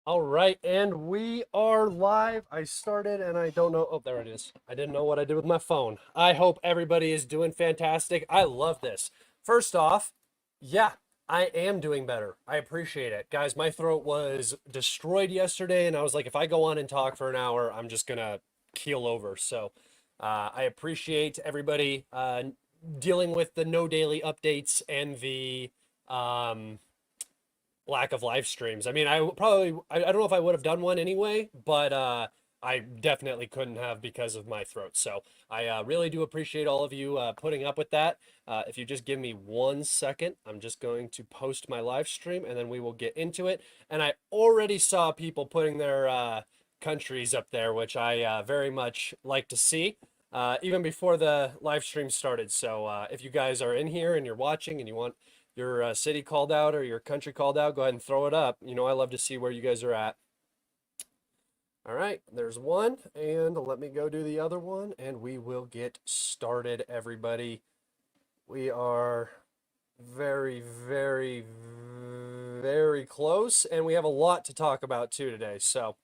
All right, and we are live. I started and I don't know. Oh, there it is. I didn't know what I did with my phone. I hope everybody is doing fantastic. I love this. First off, yeah, I am doing better. I appreciate it. Guys, my throat was destroyed yesterday, and I was like, if I go on and talk for an hour, I'm just gonna keel over. So, I appreciate everybody dealing with the no daily updates and the um, lack of live streams. I mean, I don't know if I would have done one anyway, but I definitely couldn't have because of my throat. So I really do appreciate all of you putting up with that. If you just give me 1 second, I'm just going to post my live stream and then we will get into it. And I already saw people putting their countries up there, which I very much like to see. Even before the live stream started. So if you guys are in here and you're watching and you want your city called out or your country called out, go ahead and throw it up. You know, I love to see where you guys are at. All right, there's one, and let me go do the other one, and we will get started, everybody. We are very close, and we have a lot to talk about too today. So,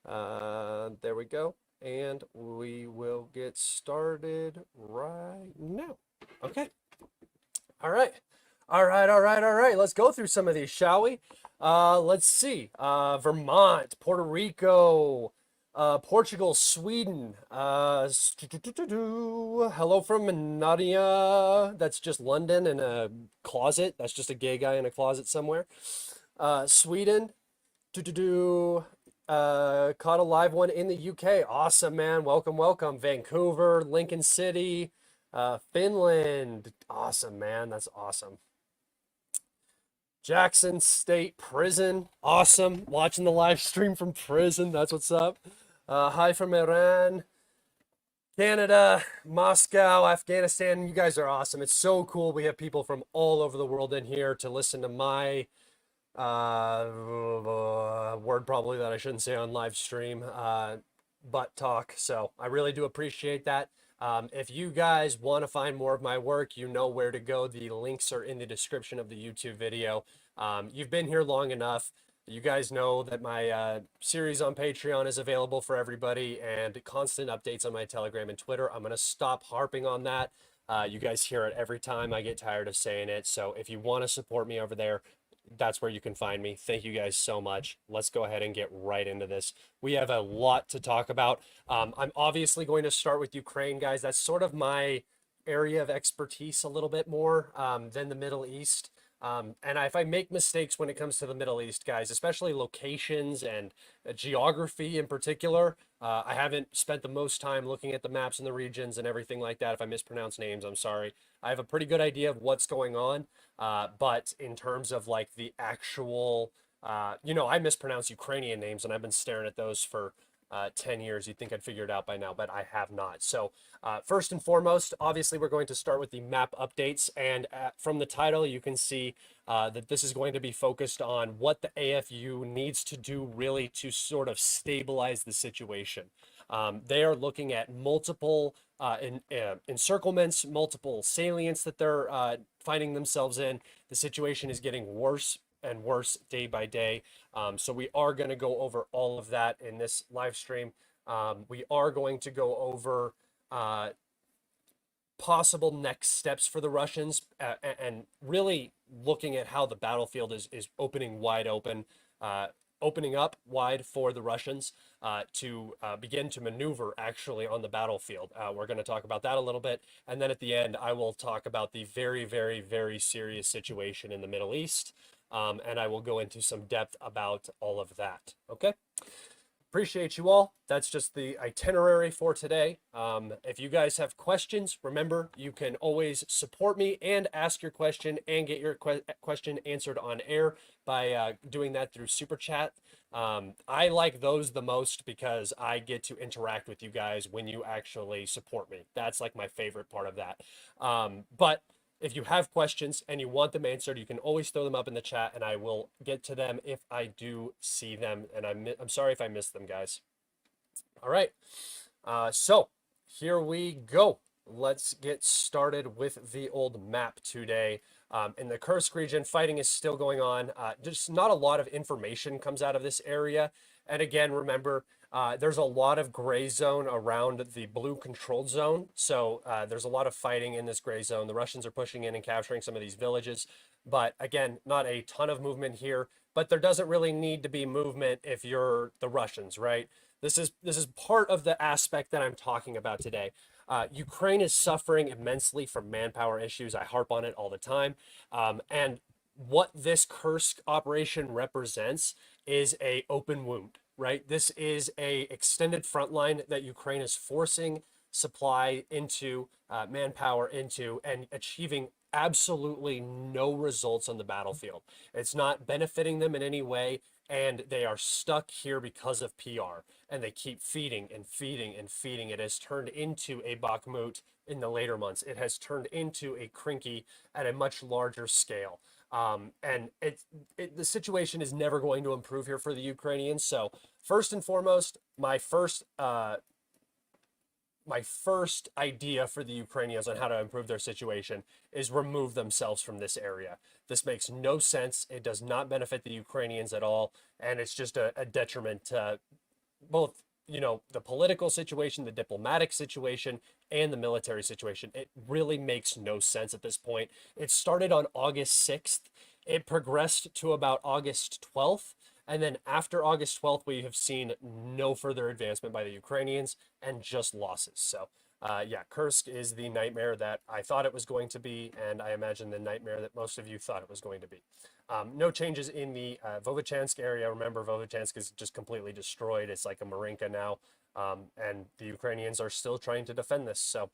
there we go, and we will get started right now. Okay. All right. All right. Let's go through some of these, shall we? Let's see. Vermont, Puerto Rico, Portugal, Sweden. Hello from Nadia. That's just London in a closet. That's just a gay guy in a closet somewhere. Sweden. Caught a live one in the UK. Awesome, man. Welcome, welcome. Vancouver, Lincoln City. Finland. Awesome, man. That's awesome. Jackson State Prison. Awesome. Watching the live stream from prison. That's what's up. Hi from Iran. Canada, Moscow, Afghanistan. You guys are awesome. It's so cool. We have people from all over the world in here to listen to my word probably that I shouldn't say on live stream, but talk. So I really do appreciate that. If you guys want to find more of my work, you know where to go. The links are in the description of the YouTube video. You've been here long enough. You guys know that my series on Patreon is available for everybody and constant updates on my Telegram and Twitter. I'm going to stop harping on that. You guys hear it every time. I get tired of saying it. So if you want to support me over there, that's where you can find me. Thank you guys so much. Let's go ahead and get right into this. We have a lot to talk about. I'm obviously going to start with Ukraine, guys. That's sort of my area of expertise a little bit more than the Middle East. And if I make mistakes when it comes to the Middle East, guys, especially locations and geography in particular, I haven't spent the most time looking at the maps and the regions and everything like that. If I mispronounce names, I'm sorry. I have a pretty good idea of what's going on. But in terms of like the actual, I mispronounce Ukrainian names and I've been staring at those for 10 years. You'd think I'd figure it out by now, but I have not. So first and foremost, obviously we're going to start with the map updates. And from the title, you can see that this is going to be focused on what the AFU needs to do really to sort of stabilize the situation. They are looking at multiple encirclements, multiple salients that they're finding themselves in. The situation is getting worse and worse day by day. So we are going to go over all of that in this live stream. We are going to go over possible next steps for the Russians and really looking at how the battlefield is opening wide open, opening up wide for the Russians to begin to maneuver actually on the battlefield. We're going to talk about that a little bit. And then at the end, I will talk about the very serious situation in the Middle East. And I will go into some depth about all of that. Okay. Appreciate you all. That's just the itinerary for today. If you guys have questions, remember you can always support me and ask your question and get your question answered on air by doing that through Super Chat. I like those the most because I get to interact with you guys when you actually support me. That's like my favorite part of that. But if you have questions and you want them answered, you can always throw them up in the chat and I will get to them if I do see them. And I'm sorry if I missed them, guys. All right. So here we go. Let's get started with the old map today. In the Kursk region, fighting is still going on. Just not a lot of information comes out of this area. And again, remember, there's a lot of gray zone around the blue controlled zone. So there's a lot of fighting in this gray zone. The Russians are pushing in and capturing some of these villages. But again, not a ton of movement here. But there doesn't really need to be movement if you're the Russians, right? This is part of the aspect that I'm talking about today. Ukraine is suffering immensely from manpower issues. I harp on it all the time. And what this Kursk operation represents is a open wound, right? This is a extended front line that Ukraine is forcing supply into, manpower into, and achieving absolutely no results on the battlefield. It's not benefiting them in any way, and they are stuck here because of PR, and they keep feeding and feeding and feeding. It has turned into a Bakhmut in the later months. It has turned into a Krinky at a much larger scale. And the situation is never going to improve here for the Ukrainians. So first and foremost, my first idea for the Ukrainians on how to improve their situation is remove themselves from this area. This makes no sense. It does not benefit the Ukrainians at all. And it's just a detriment to both, the political situation, the diplomatic situation, and the military situation. It really makes no sense at this point. It started on August 6th. It progressed to about August 12th. And then after August 12th, we have seen no further advancement by the Ukrainians and just losses. So, yeah, Kursk is the nightmare that I thought it was going to be, and I imagine the nightmare that most of you thought it was going to be. No changes in the Vovchansk area. Remember, Vovchansk is just completely destroyed. It's like a Marinka now, and the Ukrainians are still trying to defend this. So,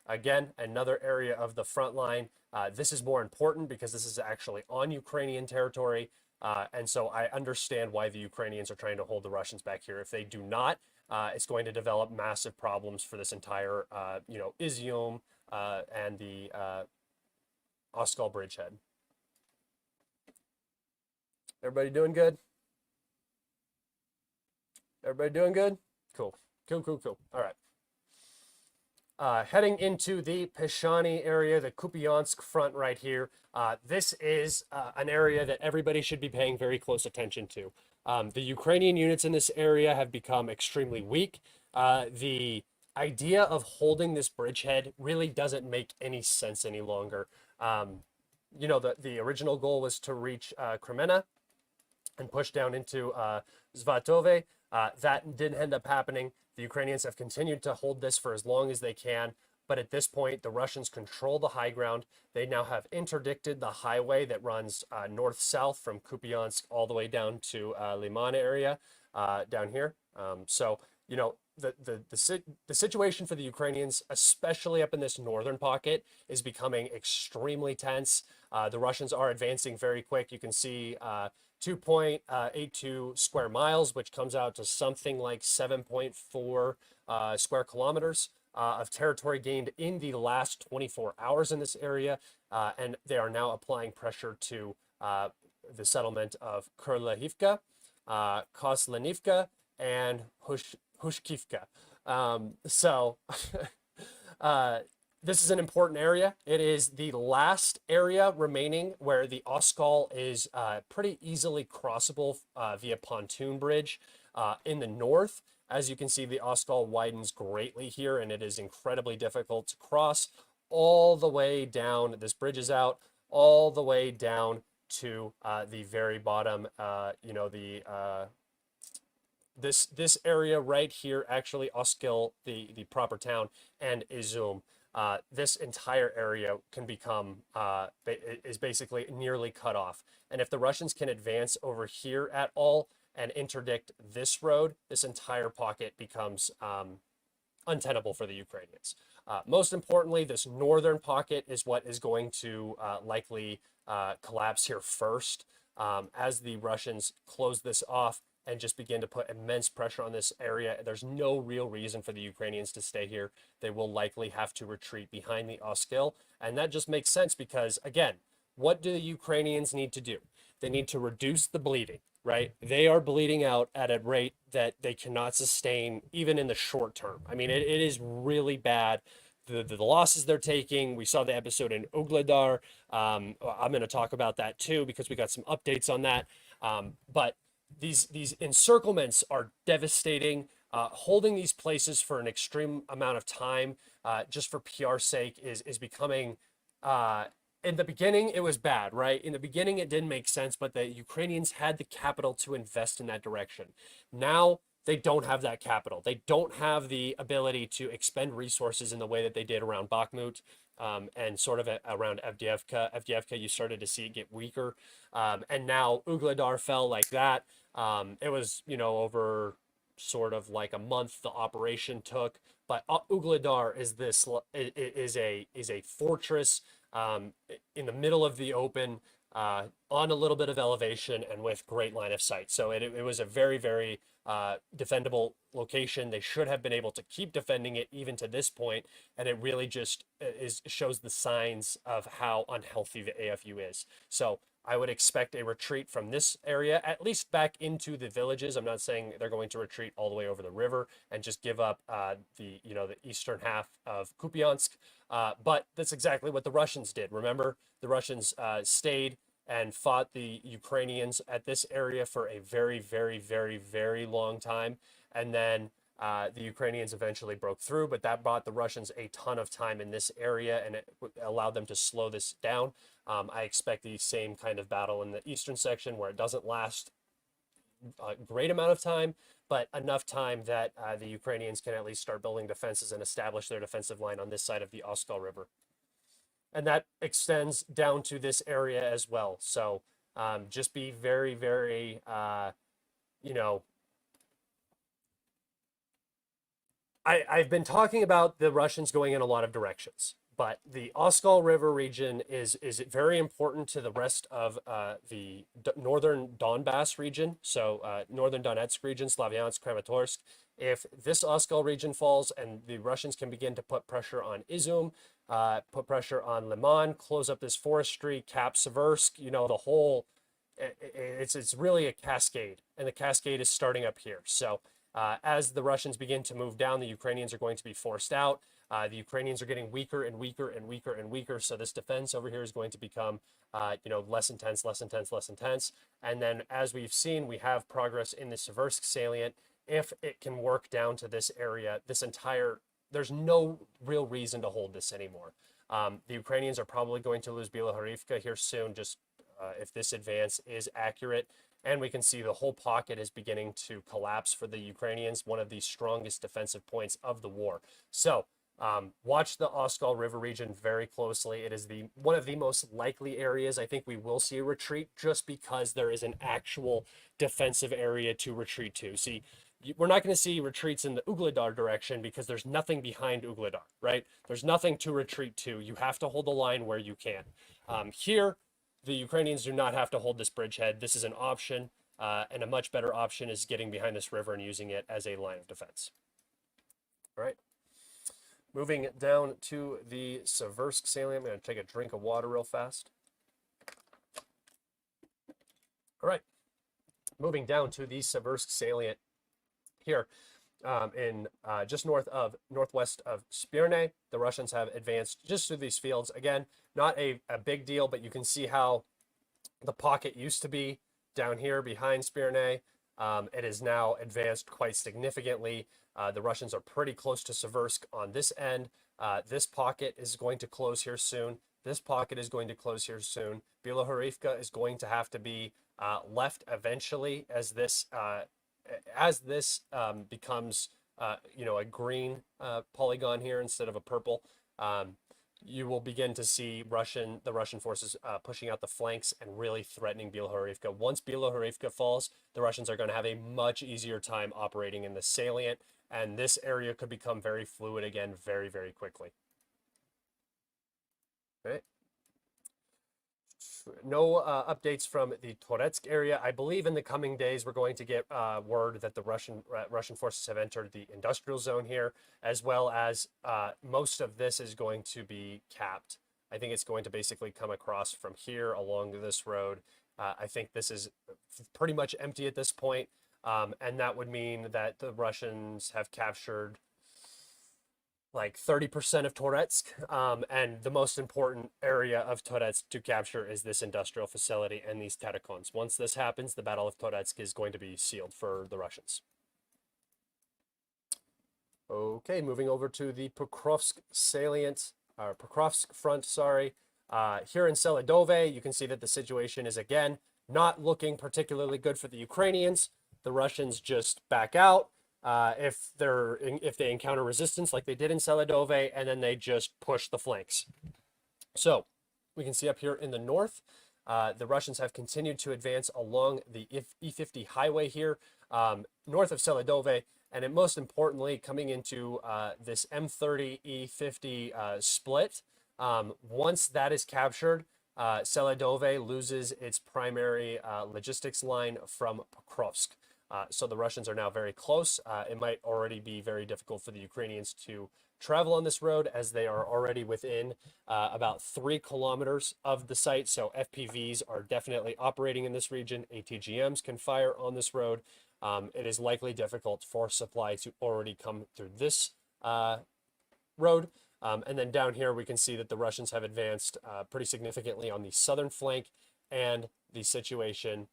again, another area of the front line. This is more important because this is actually on Ukrainian territory. And so I understand why the Ukrainians are trying to hold the Russians back here. If they do not, it's going to develop massive problems for this entire, Izium and the Oskol bridgehead. Everybody doing good? Everybody doing good? Cool. Cool. All right. Heading into the Peshani area, the Kupiansk front right here. This is an area that everybody should be paying very close attention to. The Ukrainian units in this area have become extremely weak. The idea of holding this bridgehead really doesn't make any sense any longer. The original goal was to reach Kremena and push down into Zvatove. That didn't end up happening. The Ukrainians have continued to hold this for as long as they can, but at this point, the Russians control the high ground. They now have interdicted the highway that runs north-south from Kupiansk all the way down to Liman area down here. The situation for the Ukrainians, especially up in this northern pocket, is becoming extremely tense. The Russians are advancing very quick. You can see 2.82 square miles, which comes out to something like 7.4 square kilometers of territory gained in the last 24 hours in this area. And they are now applying pressure to the settlement of Kurlahivka, Koslanivka, and Hushkivka. This is an important area. It is the last area remaining where the Oskol is pretty easily crossable via pontoon bridge in the north. As you can see, the Oskol widens greatly here, and it is incredibly difficult to cross all the way down. This bridge is out all the way down to the very bottom. This area right here, actually Oskil, the proper town, and Izum. This entire area can become, is basically nearly cut off. And if the Russians can advance over here at all and interdict this road, this entire pocket becomes untenable for the Ukrainians. Most importantly, this northern pocket is what is going to likely collapse here first. As the Russians close this off and just begin to put immense pressure on this area, there's no real reason for the Ukrainians to stay here. They will likely have to retreat behind the Oskil. And that just makes sense because, again, what do the Ukrainians need to do? They need to reduce the bleeding, right? They are bleeding out at a rate that they cannot sustain even in the short term. I mean, it is really bad. the losses they're taking. We saw the episode in Ugledar. I'm going to talk about that too because we got some updates on that. But these encirclements are devastating. Holding these places for an extreme amount of time, just for PR sake, is becoming. In the beginning, it was bad, right? In the beginning, it didn't make sense, but the Ukrainians had the capital to invest in that direction. Now they don't have that capital. They don't have the ability to expend resources in the way that they did around Bakhmut, and sort of around Avdiivka. Avdiivka, you started to see it get weaker. And now Ugledar fell like that. It was, over sort of like a month the operation took. But Ugledar is a fortress, in the middle of the open, on a little bit of elevation and with great line of sight. So it was a very, very defendable location. They should have been able to keep defending it even to this point, and it really just shows the signs of how unhealthy the AFU is. So I would expect a retreat from this area, at least back into the villages. I'm not saying they're going to retreat all the way over the river and just give up the eastern half of Kupiansk. But that's exactly what the Russians did. Remember, the Russians stayed and fought the Ukrainians at this area for a very, very, very, very long time. And then the Ukrainians eventually broke through, but that bought the Russians a ton of time in this area, and it allowed them to slow this down. I expect the same kind of battle in the eastern section, where it doesn't last a great amount of time, but enough time that the Ukrainians can at least start building defenses and establish their defensive line on this side of the Oskal River. And that extends down to this area as well. So just be very, very, I've been talking about the Russians going in a lot of directions, but the Oskal River region is very important to the rest of the northern Donbass region. So northern Donetsk region, Slavyansk, Kramatorsk. If this Oskal region falls and the Russians can begin to put pressure on Izum, put pressure on Liman, close up this forestry, cap Seversk, the whole, it's really a cascade, and the cascade is starting up here. So as the Russians begin to move down, the Ukrainians are going to be forced out. The Ukrainians are getting weaker and weaker and weaker and weaker. So this defense over here is going to become, less intense, less intense, less intense. And then, as we've seen, we have progress in the Seversk salient. If it can work down to this area, there's no real reason to hold this anymore. The Ukrainians are probably going to lose Bilohorivka here soon, just if this advance is accurate. And we can see the whole pocket is beginning to collapse for the Ukrainians, one of the strongest defensive points of the war. So watch the Oskal River region very closely. It is one of the most likely areas. I think we will see a retreat just because there is an actual defensive area to retreat to. See, we're not going to see retreats in the Ugledar direction because there's nothing behind Ugledar, right? There's nothing to retreat to. You have to hold the line where you can. Here, the Ukrainians do not have to hold this bridgehead. This is an option, and a much better option is getting behind this river and using it as a line of defense. All right. Moving down to the Seversk salient. I'm going to take a drink of water real fast. All right. Moving down to the Seversk salient here, in just northwest of Spirne. The Russians have advanced just through these fields. Again, not a big deal, but you can see how the pocket used to be down here behind Spirne. It is now advanced quite significantly. The Russians are pretty close to Seversk on this end. This pocket is going to close here soon. This pocket is going to close here soon. Bilohorivka is going to have to be left eventually as this becomes a green polygon here instead of a purple. You will begin to see the Russian forces pushing out the flanks and really threatening Bilohorivka. Once Bilohorivka falls, the Russians are going to have a much easier time operating in the salient, and this area could become very fluid again very, very quickly. Okay. No updates from the Toretsk area. I believe in the coming days we're going to get word that the Russian forces have entered the industrial zone here, as well as most of this is going to be capped. I think it's going to basically come across from here along this road. I think this is pretty much empty at this point, and that would mean that the Russians have captured like 30% of Toretsk. And the most important area of Toretsk to capture is this industrial facility and these catacombs. Once this happens, the Battle of Toretsk is going to be sealed for the Russians. Okay, moving over to the Pokrovsk salient, or Pokrovsk front, sorry. Here in Seladove, you can see that the situation is, again, not looking particularly good for the Ukrainians. The Russians just back out if they encounter resistance like they did in Seladove, and then they just push the flanks. So we can see up here in the north, the Russians have continued to advance along the E50 highway here, north of Seladove, and most importantly, coming into this M30 E50 split. Once that is captured, Seladove loses its primary logistics line from Pokrovsk. So the Russians are now very close. It might already be very difficult for the Ukrainians to travel on this road, as they are already within about 3 kilometers of the site. So FPVs are definitely operating in this region. ATGMs can fire on this road. It is likely difficult for supply to already come through this road. And then down here, we can see that the Russians have advanced pretty significantly on the southern flank, and the situation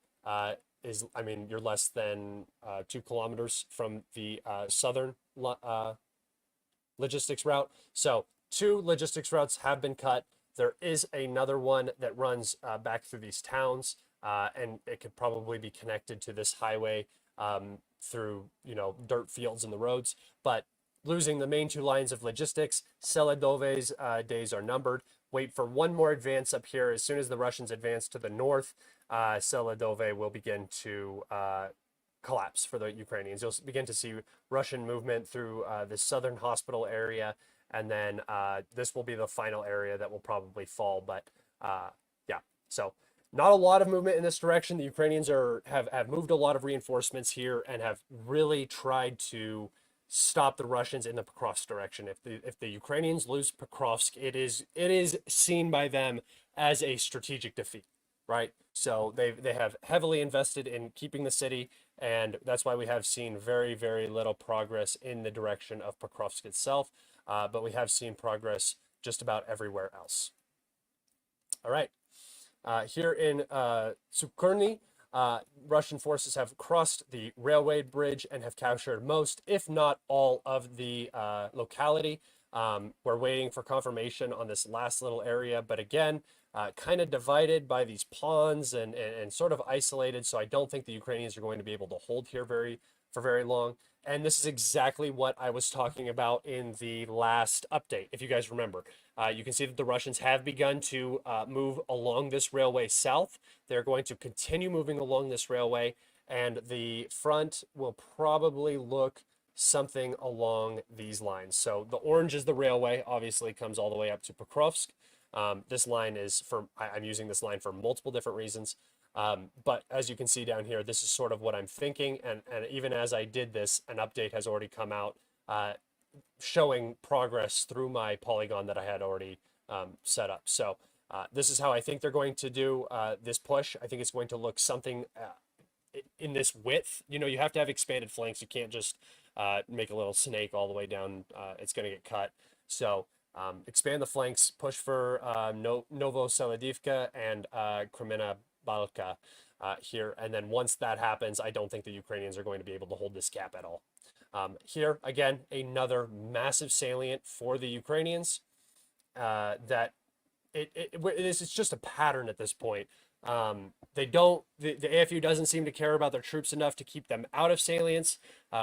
is, I mean, you're less than 2 kilometers from the southern logistics route. So 2 logistics routes have been cut. There is another one that runs back through these towns, and it could probably be connected to this highway through, dirt fields and the roads. But losing the main 2 lines of logistics, Seladove's days are numbered. Wait for one more advance up here. As soon as the Russians advance to the north, Seladove will begin to collapse for the Ukrainians. You'll begin to see Russian movement through the southern hospital area, and then this will be the final area that will probably fall. But yeah, so not a lot of movement in this direction. The Ukrainians have moved a lot of reinforcements here and have really tried to stop the Russians in the Pokrovsk direction. If the Ukrainians lose Pokrovsk, it is seen by them as a strategic defeat, right? So they have heavily invested in keeping the city, and that's why we have seen very, very little progress in the direction of Pokrovsk itself. But we have seen progress just about everywhere else. All right. Here in Sukhurny, Russian forces have crossed the railway bridge and have captured most, if not all, of the locality. We're waiting for confirmation on this last little area, but again, kind of divided by these ponds and sort of isolated. So I don't think the Ukrainians are going to be able to hold here for very long. And this is exactly what I was talking about in the last update, if you guys remember. You can see that the Russians have begun to move along this railway south. They're going to continue moving along this railway, and the front will probably look something along these lines. So the orange is the railway, obviously comes all the way up to Pokrovsk. This line is I'm using this line for multiple different reasons. But as you can see down here, this is sort of what I'm thinking. And even as I did this, an update has already come out showing progress through my polygon that I had already set up. So this is how I think they're going to do this push. I think it's going to look something in this width. You have to have expanded flanks. You can't just make a little snake all the way down. It's going to get cut. So expand the flanks, push for Novo Seladivka and Kremina Balka here. And then once that happens, I don't think the Ukrainians are going to be able to hold this gap at all. Here, again, another massive salient for the Ukrainians that it's just a pattern at this point. The AFU doesn't seem to care about their troops enough to keep them out of salients.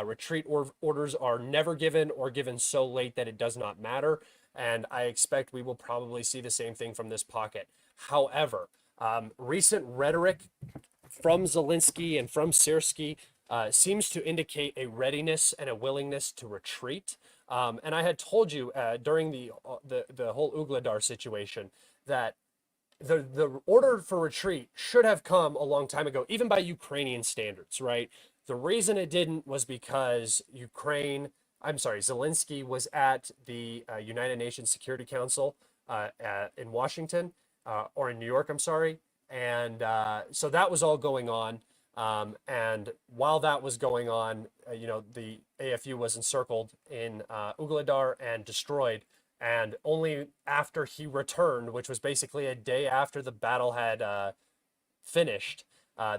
Retreat orders are never given or given so late that it does not matter. And I expect we will probably see the same thing from this pocket. However, recent rhetoric from Zelensky and from Syrskyi seems to indicate a readiness and a willingness to retreat. And I had told you during the whole Ugledar situation that the order for retreat should have come a long time ago, even by Ukrainian standards, right? The reason it didn't was because Zelensky was at the United Nations Security Council in Washington, or in New York, I'm sorry. And so that was all going on. And while that was going on, the AFU was encircled in Ugledar and destroyed. And only after he returned, which was basically a day after the battle had finished,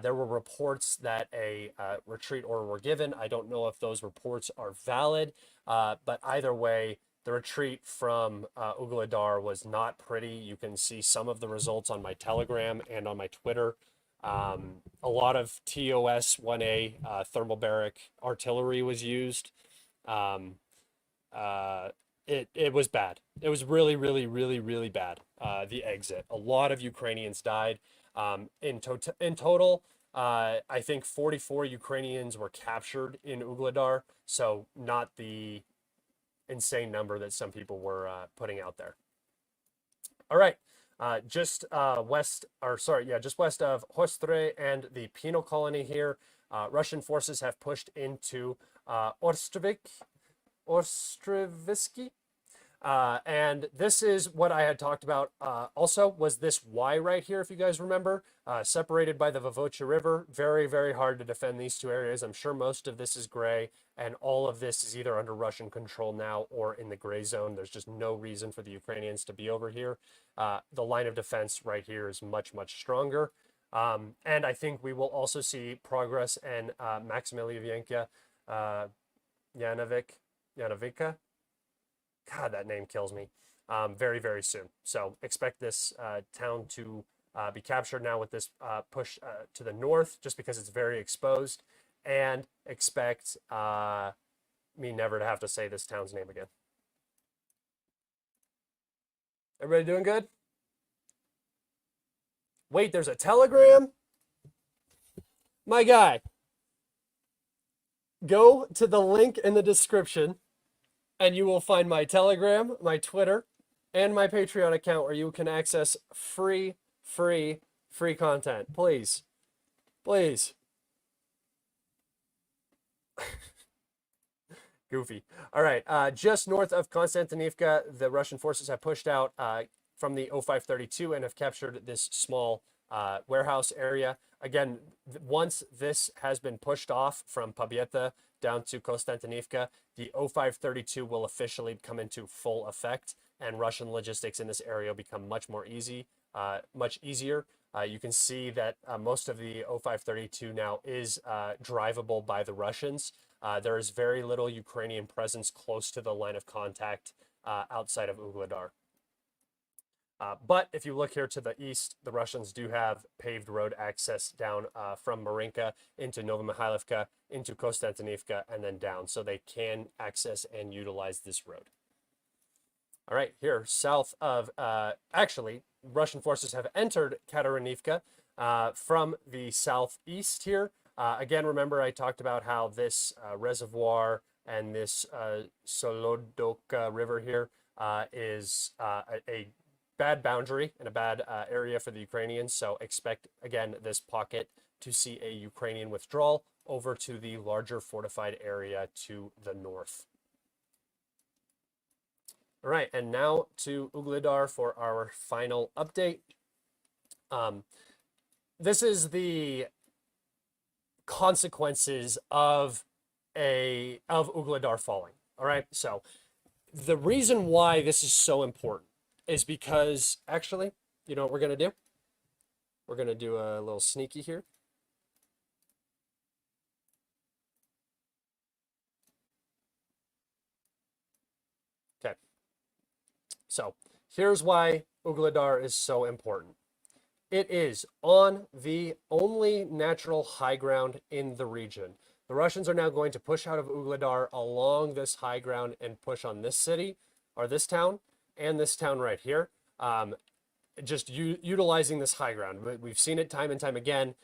there were reports that a retreat order were given. I don't know if those reports are valid, but either way, the retreat from Ugledar was not pretty. You can see some of the results on my Telegram and on my Twitter. A lot of TOS 1A thermobaric artillery was used. Um, it was bad. It was really, really, really, really bad. The exit. A lot of Ukrainians died. In total, I think 44 Ukrainians were captured in Ugledar, so not the insane number that some people were putting out there. All right, just west of Hostre and the penal colony here, Russian forces have pushed into Ostrovsky. And this is what I had talked about also was this Y right here, if you guys remember, separated by the Vovocha River. Very, very hard to defend these two areas. I'm sure most of this is gray, and all of this is either under Russian control now or in the gray zone. There's just no reason for the Ukrainians to be over here. The line of defense right here is much, much stronger. And I think we will also see progress in Maximilianka Yanovika. God, that name kills me. Very, very soon. So expect this town to be captured now with this push to the north, just because it's very exposed, and expect me never to have to say this town's name again. Everybody doing good? Wait, there's a telegram? My guy, go to the link in the description and you will find my Telegram, my Twitter, and my Patreon account where you can access free content. Please. Please. Goofy. All right. Just north of Konstantinivka, the Russian forces have pushed out from the 0532 and have captured this small warehouse area. Again, once this has been pushed off from Pabieta down to Konstantinivka, the 0532 will officially come into full effect, and Russian logistics in this area will become much easier. You can see that most of the 0532 now is drivable by the Russians. There is very little Ukrainian presence close to the line of contact outside of Ugledar. But if you look here to the east, the Russians do have paved road access down from Marinka into Novomikhailivka, into Konstantinivka, and then down. So they can access and utilize this road. All right, here, south of, actually, Russian forces have entered Katarinivka from the southeast here. Again, remember I talked about how this reservoir and this Solodoka River here is a bad boundary and a bad area for the Ukrainians. So expect, again, this pocket to see a Ukrainian withdrawal over to the larger fortified area to the north. All right, and now to Ugledar for our final update. This is the consequences of Ugledar falling. All right, so the reason why this is so important is because, actually, you know what we're going to do? We're going to do a little sneaky here. Okay. So here's why Ugledar is so important. It is on the only natural high ground in the region. The Russians are now going to push out of Ugledar along this high ground and push on this city, or this town, and this town right here, just utilizing this high ground. We've seen it time and time again.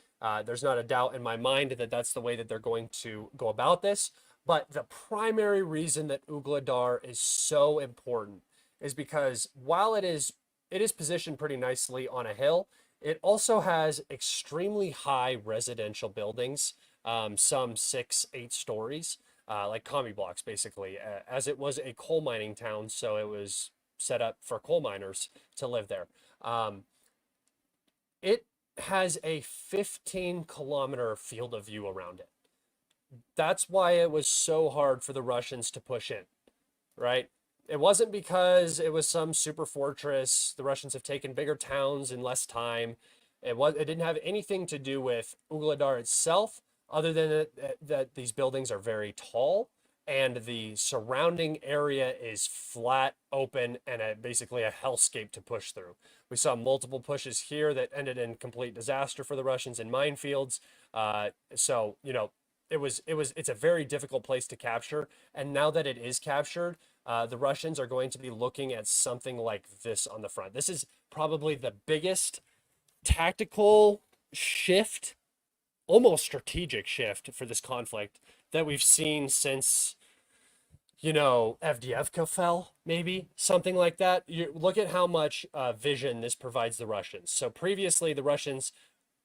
There's not a doubt in my mind that that's the way that they're going to go about this. But the primary reason that Ugledar is so important is because while it is positioned pretty nicely on a hill, it also has extremely high residential buildings, some 6-8 stories, like commie blocks, basically, as it was a coal mining town, so it was set up for coal miners to live there. It has a 15-kilometer field of view around it. That's why it was so hard for the Russians to push in, right? It wasn't because it was some super fortress. The Russians have taken bigger towns in less time. It didn't have anything to do with Ugledar itself, other than that these buildings are very tall and the surrounding area is flat, open, and basically a hellscape to push through. We saw multiple pushes here that ended in complete disaster for the Russians in minefields. So it's a very difficult place to capture. And now that it is captured, the Russians are going to be looking at something like this on the front. This is probably the biggest tactical shift, almost strategic shift for this conflict that we've seen since, Avdiivka fell, maybe something like that. You look at how much vision this provides the Russians. So previously, the Russians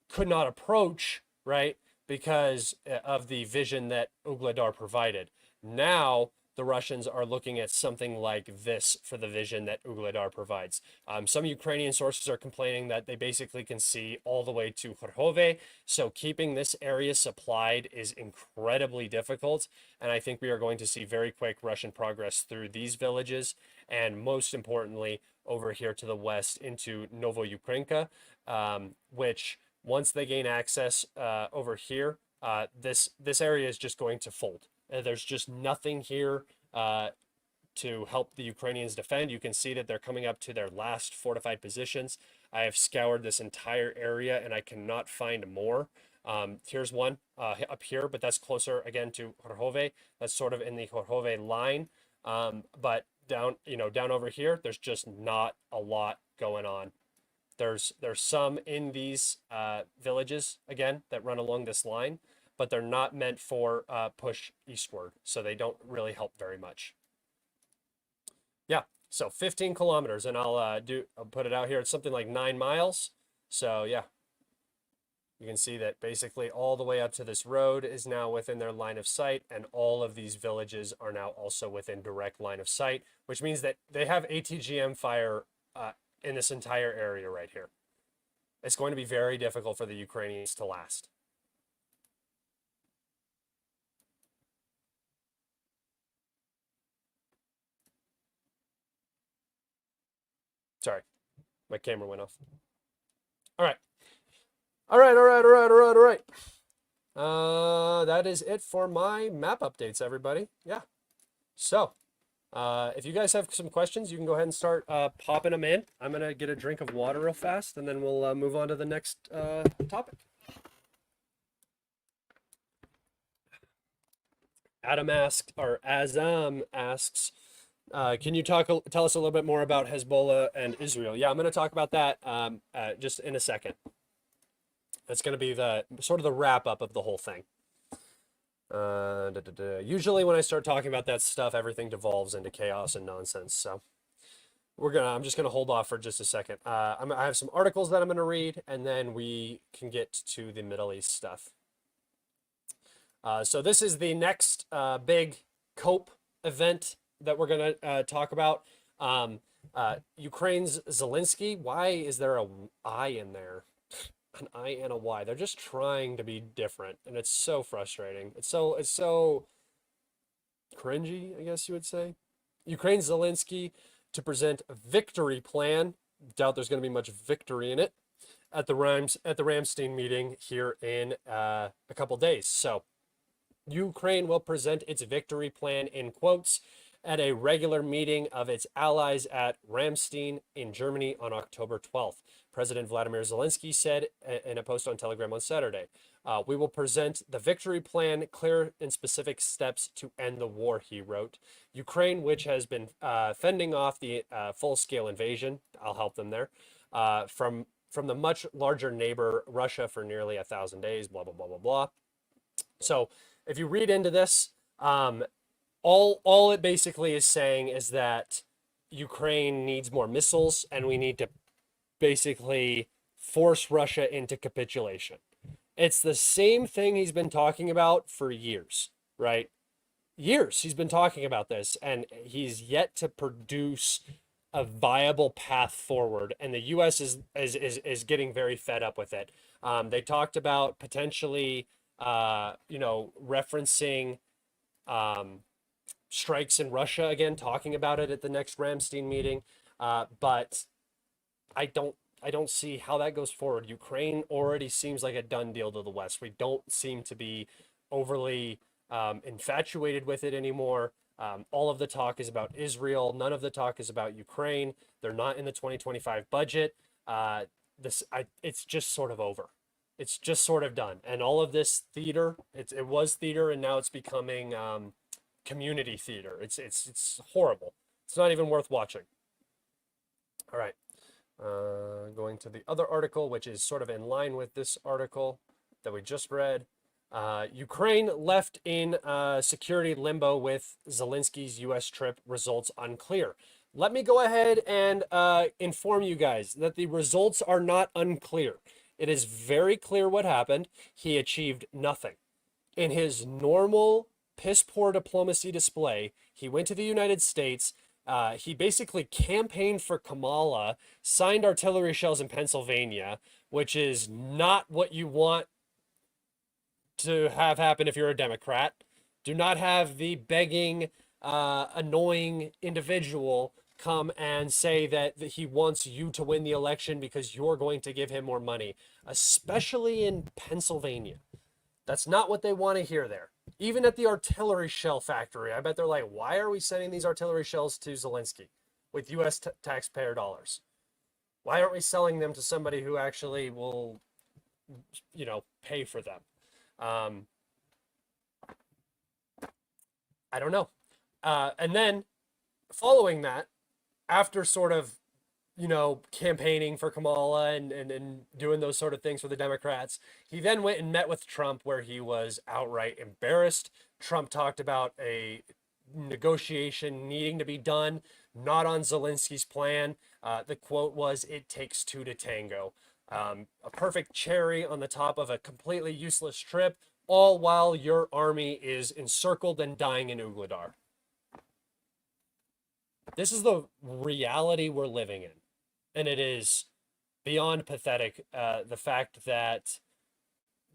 could not approach, right, because of the vision that Ugledar provided. Now the Russians are looking at something like this for the vision that Ugledar provides. Some Ukrainian sources are complaining that they basically can see all the way to Kharkov, so keeping this area supplied is incredibly difficult, and I think we are going to see very quick Russian progress through these villages, and most importantly, over here to the west into Novoyukrenka, which once they gain access over here, this area is just going to fold. There's just nothing here to help the Ukrainians defend. You can see that they're coming up to their last fortified positions. I have scoured this entire area and I cannot find more. Here's one up here, but that's closer again to Kharkov. That's sort of in the Kharkov line. But down over here, there's just not a lot going on. There's some in these villages, again, that run along this line, but they're not meant for push eastward, so they don't really help very much. Yeah, so 15 kilometers, and I'll put it out here. It's something like 9 miles. So yeah, you can see that basically all the way up to this road is now within their line of sight, and all of these villages are now also within direct line of sight, which means that they have ATGM fire in this entire area right here. It's going to be very difficult for the Ukrainians to last. Sorry, my camera went off. All right. That is it for my map updates, everybody. Yeah. So, if you guys have some questions, you can go ahead and start popping them in. I'm going to get a drink of water real fast, and then we'll move on to the next topic. Azam asks, can you tell us a little bit more about Hezbollah and Israel? Yeah, I'm going to talk about that just in a second. That's going to be the sort of the wrap up of the whole thing. Usually when I start talking about that stuff, everything devolves into chaos and nonsense. So I'm just gonna hold off for just a second. I have some articles that I'm gonna read, and then we can get to the Middle East stuff. So this is the next big COPE event that we're gonna talk about. Ukraine's Zelensky. Why is there a I in there? An I and a Y. They're just trying to be different, and it's so frustrating. It's so cringy, I guess you would say. Ukraine's Zelensky to present a victory plan. Doubt there's going to be much victory in it at the Ramstein meeting here in a couple days. So Ukraine will present its victory plan in quotes at a regular meeting of its allies at Ramstein in Germany on October 12th. President Vladimir Zelensky said in a post on Telegram on Saturday, we will present the victory plan, clear and specific steps to end the war, he wrote. Ukraine, which has been fending off the full-scale invasion, I'll help them there, from the much larger neighbor Russia for nearly 1,000 days, blah, blah, blah, blah, blah. So if you read into this, all it basically is saying is that Ukraine needs more missiles, and we need to basically force Russia into capitulation. It's the same thing he's been talking about for years, right? Years he's been talking about this, and he's yet to produce a viable path forward, and the U.S. is getting very fed up with it. They talked about potentially, referencing um, strikes in Russia again, talking about it at the next Ramstein meeting, but I don't. I don't see how that goes forward. Ukraine already seems like a done deal to the West. We don't seem to be overly infatuated with it anymore. All of the talk is about Israel. None of the talk is about Ukraine. They're not in the 2025 budget. It's just sort of over. It's just sort of done. And all of this theater, it was theater, and now it's becoming community theater. It's horrible. It's not even worth watching. All right. Going to the other article, which is sort of in line with this article that we just read. Ukraine left in security limbo with Zelensky's U.S. trip, results unclear. Let me go ahead and inform you guys that the results are not unclear. It is very clear what happened. He achieved nothing. In his normal piss poor diplomacy display, he went to the United States. He basically campaigned for Kamala, signed artillery shells in Pennsylvania, which is not what you want to have happen if you're a Democrat. Do not have the begging, annoying individual come and say that he wants you to win the election because you're going to give him more money, especially in Pennsylvania. That's not what they want to hear there. Even at the artillery shell factory, I bet they're like, why are we sending these artillery shells to Zelensky with U.S. taxpayer dollars? Why aren't we selling them to somebody who actually will, pay for them? I don't know. And then following that, after sort of, campaigning for Kamala and doing those sort of things for the Democrats, he then went and met with Trump where he was outright embarrassed. Trump talked about a negotiation needing to be done, not on Zelensky's plan. The quote was, "It takes two to tango." A perfect cherry on the top of a completely useless trip, all while your army is encircled and dying in Ugledar. This is the reality we're living in. And it is beyond pathetic, the fact that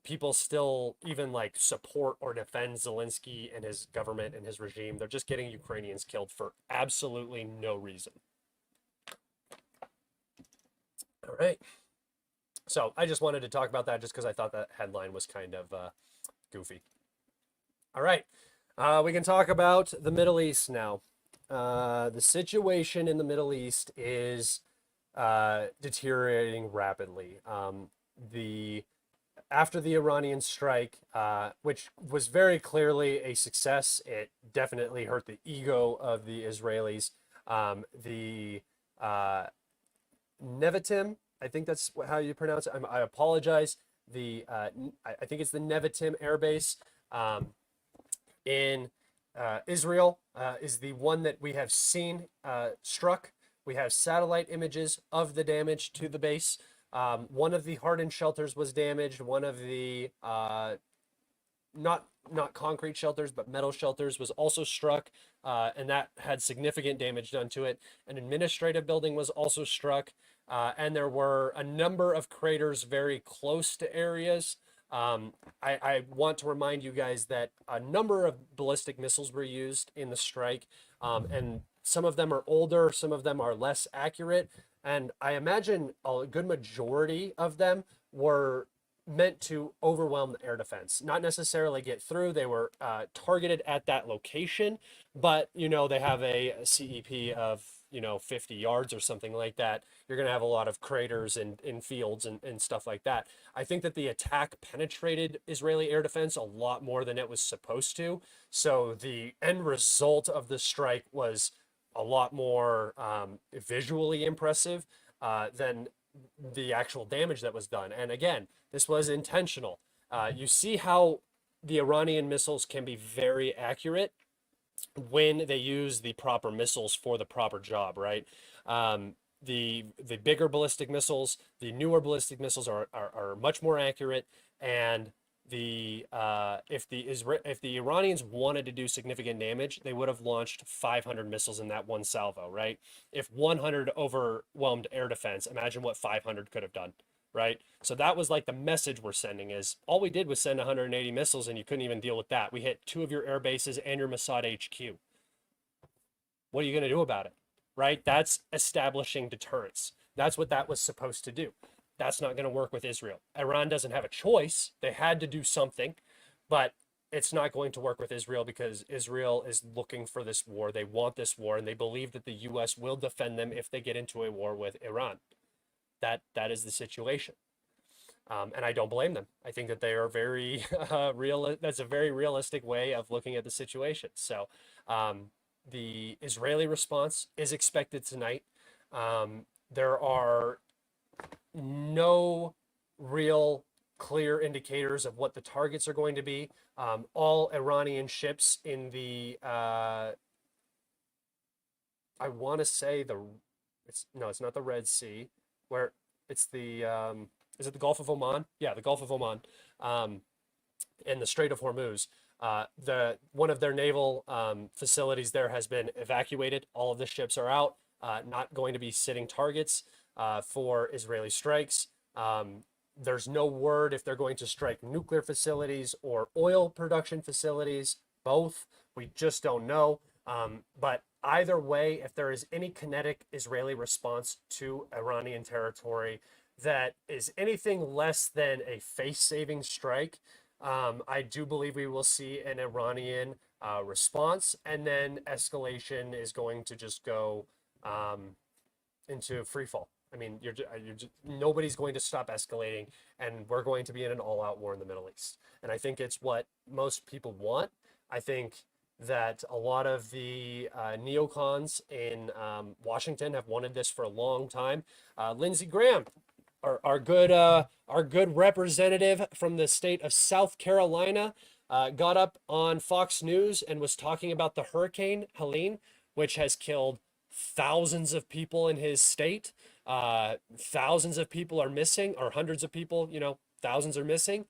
people still even support or defend Zelensky and his government and his regime. They're just getting Ukrainians killed for absolutely no reason. All right. So I just wanted to talk about that just because I thought that headline was kind of goofy. All right. We can talk about the Middle East now. The situation in the Middle East is deteriorating rapidly. After the Iranian strike, which was very clearly a success, it definitely hurt the ego of the Israelis. The Nevatim, I think that's how you pronounce it. I apologize. I think it's the Nevatim Air Base in Israel is the one that we have seen struck. We have satellite images of the damage to the base. One of the hardened shelters was damaged. One of the not concrete shelters, but metal shelters was also struck, and that had significant damage done to it. An administrative building was also struck, and there were a number of craters very close to areas. I want to remind you guys that a number of ballistic missiles were used in the strike, and some of them are older, some of them are less accurate, and I imagine a good majority of them were meant to overwhelm the air defense, not necessarily get through. They were targeted at that location, but they have a CEP of 50 yards or something like that. You're going to have a lot of craters in fields and stuff like that. I think that the attack penetrated Israeli air defense a lot more than it was supposed to. So the end result of the strike was a lot more visually impressive than the actual damage that was done. And again, this was intentional. You see how the Iranian missiles can be very accurate when they use the proper missiles for the proper job, right? The bigger ballistic missiles, the newer ballistic missiles are much more accurate, and if the Iranians wanted to do significant damage, they would have launched 500 missiles in that one salvo, right? If 100 overwhelmed air defense, imagine what 500 could have done, right? So that was like the message we're sending is all we did was send 180 missiles and you couldn't even deal with that. We hit 2 of your air bases and your Mossad HQ. What are you going to do about it, right? That's establishing deterrence. That's what that was supposed to do. That's not going to work with Israel. Iran doesn't have a choice. They had to do something, but it's not going to work with Israel because Israel is looking for this war. They want this war, and they believe that the U.S. will defend them if they get into a war with Iran. That is the situation. And I don't blame them. I think that they are very real. That's a very realistic way of looking at the situation. So the Israeli response is expected tonight. There are no real clear indicators of what the targets are going to be. All Iranian ships in the, I want to say it's not the Red Sea, where it's the, is it the Gulf of Oman? Yeah, the Gulf of Oman, and the Strait of Hormuz. One of their naval facilities there has been evacuated. All of the ships are out, not going to be sitting targets for Israeli strikes. There's no word if they're going to strike nuclear facilities or oil production facilities, both. We just don't know. But either way, if there is any kinetic Israeli response to Iranian territory that is anything less than a face-saving strike, I do believe we will see an Iranian response, and then escalation is going to just go into free fall. I mean, nobody's going to stop escalating, and we're going to be in an all-out war in the Middle East. And I think it's what most people want. I think that a lot of the neocons in Washington have wanted this for a long time. Lindsey Graham, our good representative from the state of South Carolina, got up on Fox News and was talking about the Hurricane Helene, which has killed thousands of people in his state. Thousands of people are missing, or hundreds of people, thousands are missing.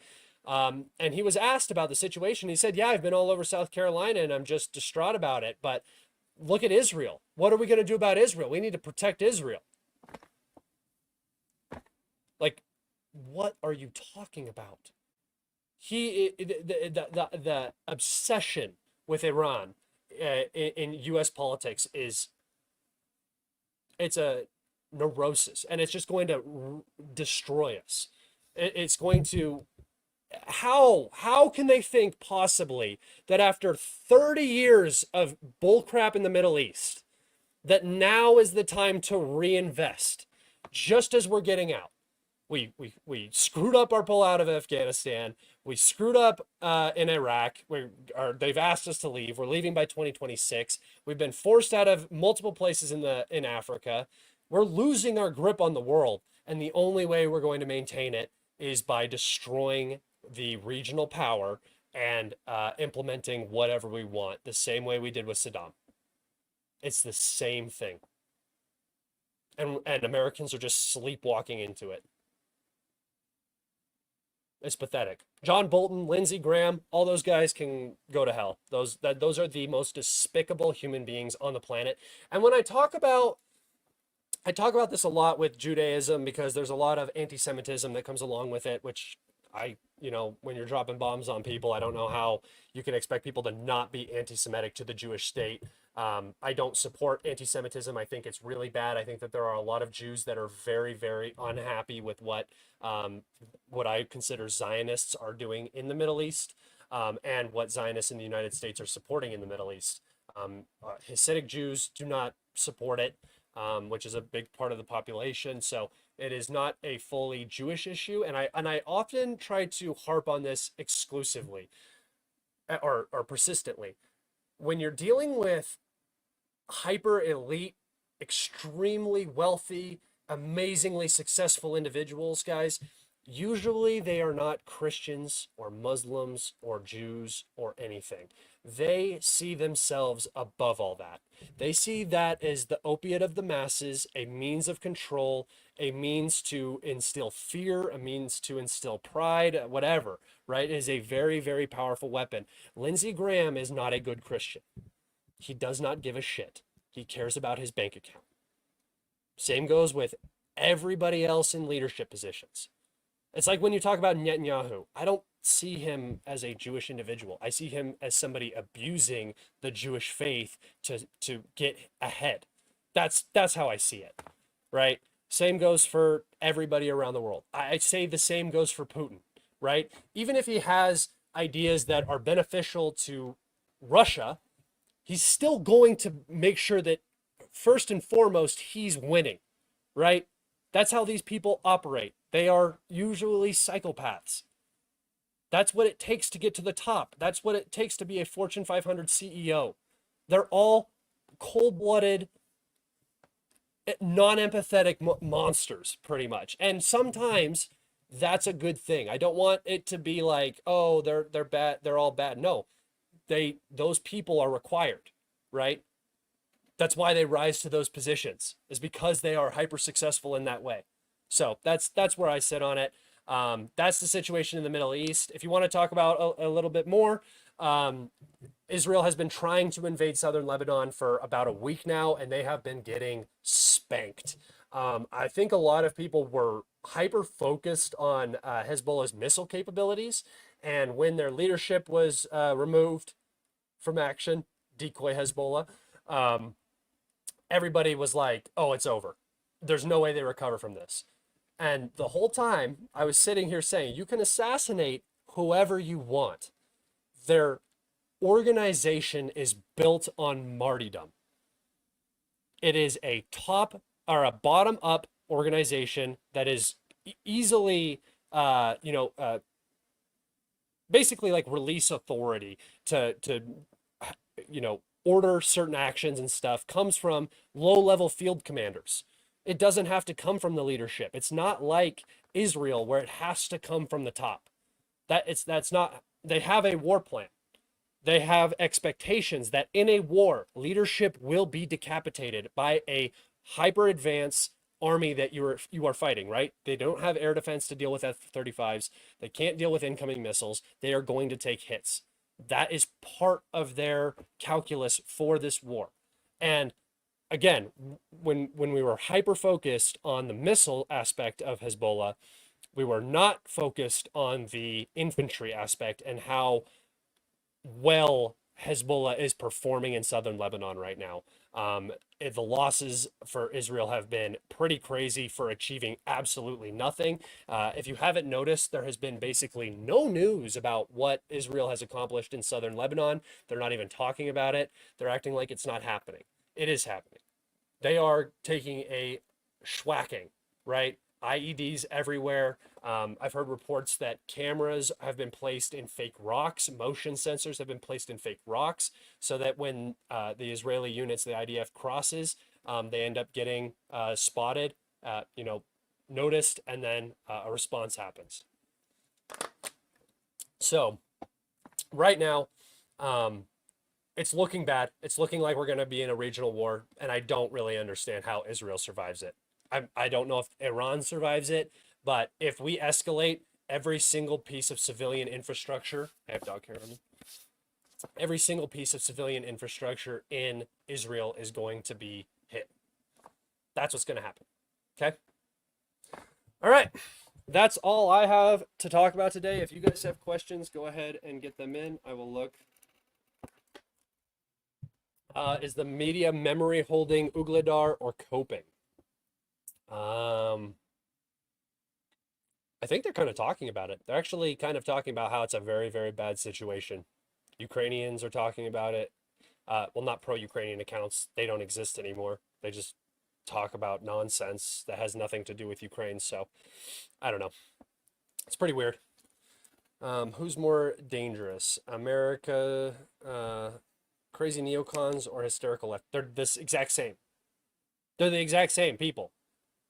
And he was asked about the situation. He said, yeah, I've been all over South Carolina and I'm just distraught about it. But look at Israel. What are we going to do about Israel? We need to protect Israel. Like, what are you talking about? The obsession with Iran in U.S. politics it's a neurosis, and it's just going to destroy us. It's going to, how can they think possibly that after 30 years of bullcrap in the Middle East, that now is the time to reinvest, just as we're getting out? We screwed up our pull out of Afghanistan. We screwed up in Iraq. They've asked us to leave. We're leaving by 2026. We've been forced out of multiple places in Africa. We're losing our grip on the world, and the only way we're going to maintain it is by destroying the regional power and implementing whatever we want, the same way we did with Saddam. It's the same thing, and Americans are just sleepwalking into it. It's pathetic. John Bolton, Lindsey Graham, all those guys can go to hell. Those are the most despicable human beings on the planet. And when I talk about this a lot with Judaism, because there's a lot of anti-Semitism that comes along with it, which when you're dropping bombs on people, I don't know how you can expect people to not be anti-Semitic to the Jewish state. I don't support anti-Semitism. I think it's really bad. I think that there are a lot of Jews that are very, very unhappy with what I consider Zionists are doing in the Middle East, and what Zionists in the United States are supporting in the Middle East. Hasidic Jews do not support it, which is a big part of the population. So it is not a fully Jewish issue. And I often try to harp on this exclusively or persistently. When you're dealing with hyper elite, extremely wealthy, amazingly successful individuals, guys, Usually they are not Christians or Muslims or Jews or anything. They see themselves above all that. They see that as the opiate of the masses, a means of control, a means to instill fear, a means to instill pride, whatever, right? It is a very, very powerful weapon. Lindsey Graham is not a good Christian. He does not give a shit. He cares about his bank account. Same goes with everybody else in leadership positions. It's like when you talk about Netanyahu, I don't see him as a Jewish individual. I see him as somebody abusing the Jewish faith to get ahead. That's how I see it, right? Same goes for everybody around the world. I say the same goes for Putin, right? Even if he has ideas that are beneficial to Russia, he's still going to make sure that first and foremost he's winning, right? That's how these people operate. They are usually psychopaths. That's what it takes to get to the top. That's what it takes to be a Fortune 500 CEO. They're all cold-blooded, non-empathetic monsters, pretty much. And sometimes that's a good thing. I don't want it to be like, oh, they're bad, they're all bad. No, those people are required, right? That's why they rise to those positions, is because they are hyper successful in that way. So that's where I sit on it. That's the situation in the Middle East. If you want to talk about a little bit more, Israel has been trying to invade southern Lebanon for about a week now, and they have been getting spanked. I think a lot of people were hyper focused on Hezbollah's missile capabilities, and when their leadership was removed from action, decoy Hezbollah, everybody was like, oh, it's over. There's no way they recover from this. And the whole time I was sitting here saying, you can assassinate whoever you want. Their organization is built on martyrdom. It is a top or a bottom up organization that is easily, basically like release authority to order certain actions and stuff comes from low-level field commanders. It doesn't have to come from the leadership. It's not like Israel where it has to come from the top. That's not. They have a war plan. They have expectations that in a war, leadership will be decapitated by a hyper-advanced army that you are fighting, right? They don't have air defense to deal with F-35s. They can't deal with incoming missiles. They are going to take hits. That is part of their calculus for this war. And again, when we were hyper focused on the missile aspect of Hezbollah, we were not focused on the infantry aspect and how well Hezbollah is performing in southern Lebanon right now. The losses for Israel have been pretty crazy for achieving absolutely nothing. If you haven't noticed, there has been basically no news about what Israel has accomplished in southern Lebanon. They're not even talking about it. They're acting like it's not happening. It is happening. They are taking a schwacking, right? IEDs everywhere. I've heard reports that cameras have been placed in fake rocks. Motion sensors have been placed in fake rocks so that when the Israeli units, the IDF crosses, they end up getting spotted, noticed, and then a response happens. So right now, it's looking bad. It's looking like we're going to be in a regional war, and I don't really understand how Israel survives it. I don't know if Iran survives it, but if we escalate, every single piece of civilian infrastructure, I have dog hair on me. Every single piece of civilian infrastructure in Israel is going to be hit. That's what's going to happen. Okay? All right. That's all I have to talk about today. If you guys have questions, go ahead and get them in. I will look. Is the media memory holding Ugledar or coping? I think they're kind of talking about it. They're actually kind of talking about how it's a very, very bad situation. Ukrainians are talking about it. Well, not pro-Ukrainian accounts. They don't exist anymore. They just talk about nonsense that has nothing to do with Ukraine. So I don't know. It's pretty weird. Who's more dangerous? America, crazy neocons, or hysterical left? They're this exact same. They're the exact same people.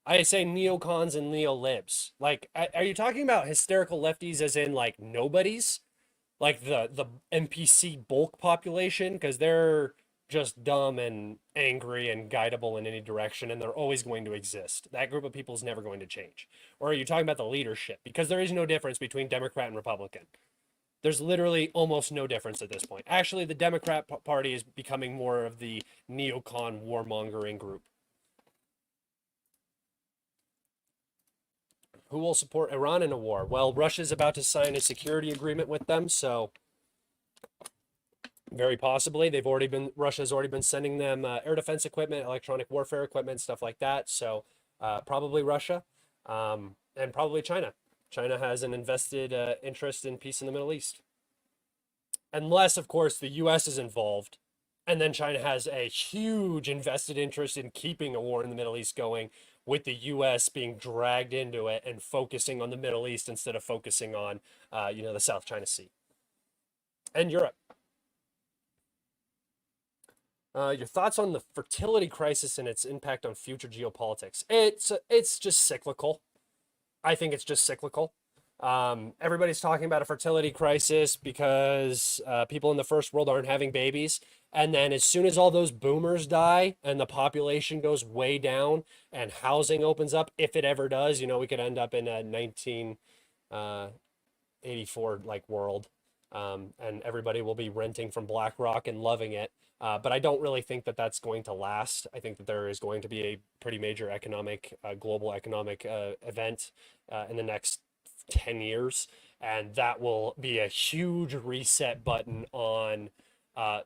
I say neocons and neolibs. Like, are you talking about hysterical lefties as in like nobodies? Like the NPC bulk population? Because they're just dumb and angry and guidable in any direction, and they're always going to exist. That group of people is never going to change. Or are you talking about the leadership? Because there is no difference between Democrat and Republican. There's literally almost no difference at this point. Actually, the Democrat Party is becoming more of the neocon warmongering group. Who will support Iran in a war? Well, Russia's about to sign a security agreement with them, so very possibly Russia's already been sending them air defense equipment, electronic warfare equipment, stuff like that. So probably Russia, and probably China. China has an invested interest in peace in the Middle East, unless of course the U.S. is involved, and then China has a huge invested interest in keeping a war in the Middle East going, with the U.S. being dragged into it and focusing on the Middle East instead of focusing on, the South China Sea and Europe. Your thoughts on the fertility crisis and its impact on future geopolitics? It's just cyclical. I think it's just cyclical. Everybody's talking about a fertility crisis because people in the first world aren't having babies. And then as soon as all those boomers die and the population goes way down and housing opens up, if it ever does, we could end up in a 1984 like world. And everybody will be renting from BlackRock and loving it. But I don't really think that that's going to last. I think that there is going to be a pretty major global economic event in the next 10 years. And that will be a huge reset button on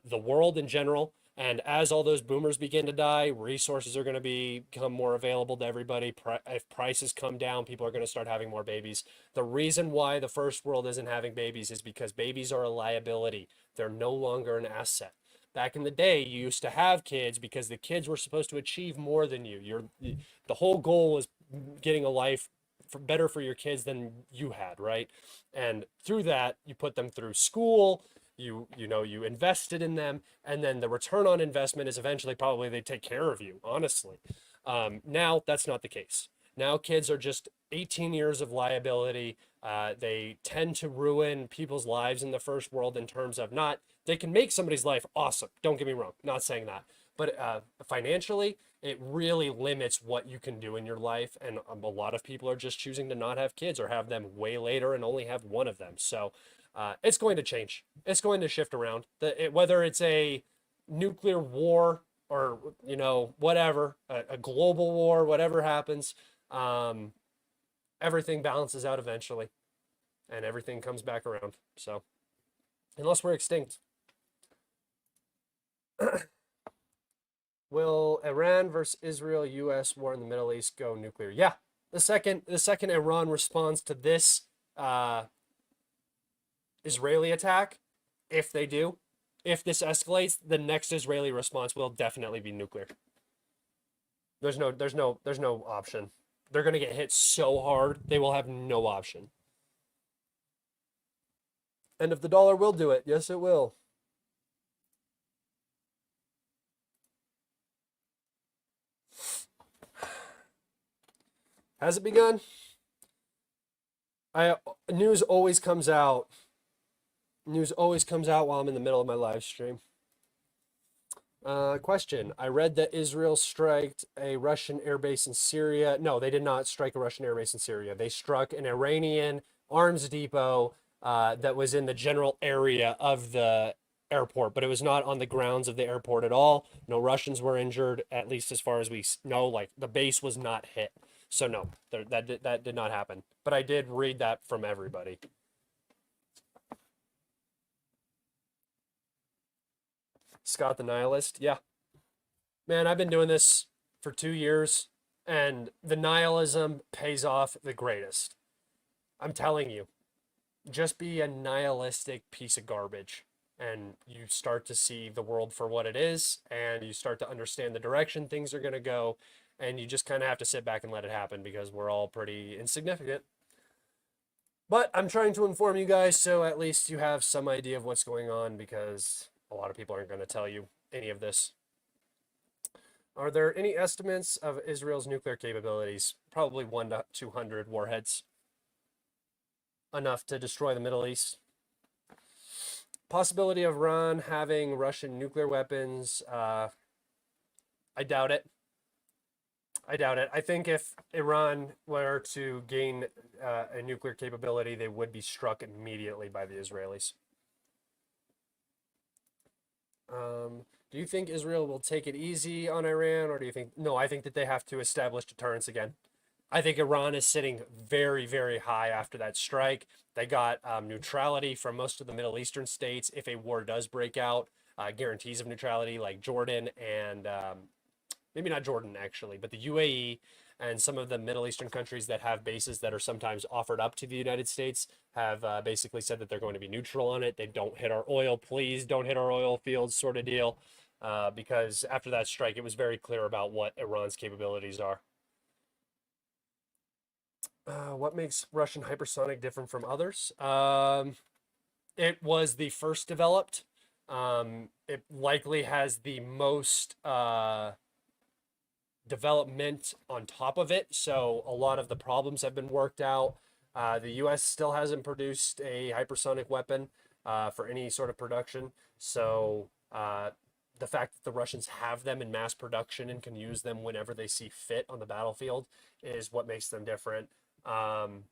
the world in general. And as all those boomers begin to die, resources are going to become more available to everybody. If prices come down, people are going to start having more babies. The reason why the first world isn't having babies is because babies are a liability. They're no longer an asset. Back in the day, you used to have kids because the kids were supposed to achieve more than you. The whole goal was getting a life better for your kids than you had, right? And through that, you put them through school. You invested in them, and then the return on investment is eventually probably they take care of you, honestly. Now that's not the case. Now kids are just 18 years of liability. They tend to ruin people's lives in the first world in terms of they can make somebody's life awesome. Don't get me wrong, not saying that. But financially, it really limits what you can do in your life. And a lot of people are just choosing to not have kids or have them way later and only have one of them. So it's going to change. It's going to shift around. Whether it's a nuclear war or, whatever, a global war, whatever happens, everything balances out eventually. And everything comes back around. So unless we're extinct. Will Iran versus Israel U.S. war in the Middle East go nuclear? Yeah. The second Iran responds to this Israeli attack, if this escalates, the next Israeli response will definitely be nuclear. There's no option. They're going to get hit so hard, they will have no option. And if the dollar will do it, yes, it will. Has it begun? News always comes out. News always comes out while I'm in the middle of my live stream. Question. I read that Israel struck a Russian airbase in Syria. No, they did not strike a Russian airbase in Syria. They struck an Iranian arms depot that was in the general area of the airport, but it was not on the grounds of the airport at all. No Russians were injured, at least as far as we know. Like, the base was not hit. So no, that did not happen. But I did read that from everybody. Scott the Nihilist, yeah. Man, I've been doing this for 2 years, and the nihilism pays off the greatest. I'm telling you, just be a nihilistic piece of garbage, and you start to see the world for what it is, and you start to understand the direction things are going to go, and you just kind of have to sit back and let it happen because we're all pretty insignificant. But I'm trying to inform you guys so at least you have some idea of what's going on, because a lot of people aren't going to tell you any of this. Are there any estimates of Israel's nuclear capabilities? Probably 1 to 200 warheads, enough to destroy the Middle East. Possibility of Iran having Russian nuclear weapons? I doubt it. I doubt it. I think if Iran were to gain a nuclear capability, they would be struck immediately by the Israelis. Do you think Israel will take it easy on Iran, or do you think no? I think that they have to establish deterrence again. I think Iran is sitting very, very high after that strike. They got neutrality from most of the Middle Eastern states. If a war does break out, guarantees of neutrality like Jordan and maybe not Jordan actually, but the UAE and some of the Middle Eastern countries that have bases that are sometimes offered up to the United States have basically said that they're going to be neutral on it. They don't hit our oil, please don't hit our oil fields, sort of deal. Because after that strike, it was very clear about what Iran's capabilities are. What makes Russian hypersonic different from others? It was the first developed. It likely has the most development on top of it. So a lot of the problems have been worked out. The US still hasn't produced a hypersonic weapon for any sort of production. So the fact that the Russians have them in mass production and can use them whenever they see fit on the battlefield is what makes them different. And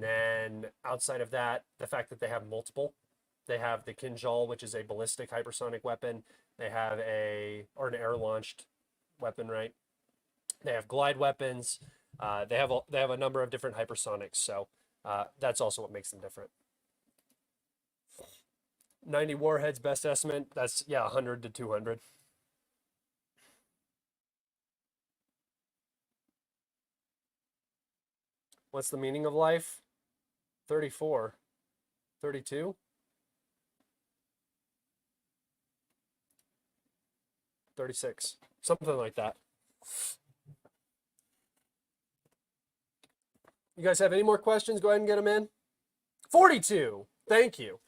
then outside of that, the fact that they have multiple. They have the Kinjal, which is a ballistic hypersonic weapon. They have an air-launched weapon, right? They have glide weapons. They have a number of different hypersonics. So that's also what makes them different. 90 warheads, best estimate. That's, yeah, 100 to 200. What's the meaning of life? 34. 32? 36. Something like that. You guys have any more questions? Go ahead and get them in. 42. Thank you.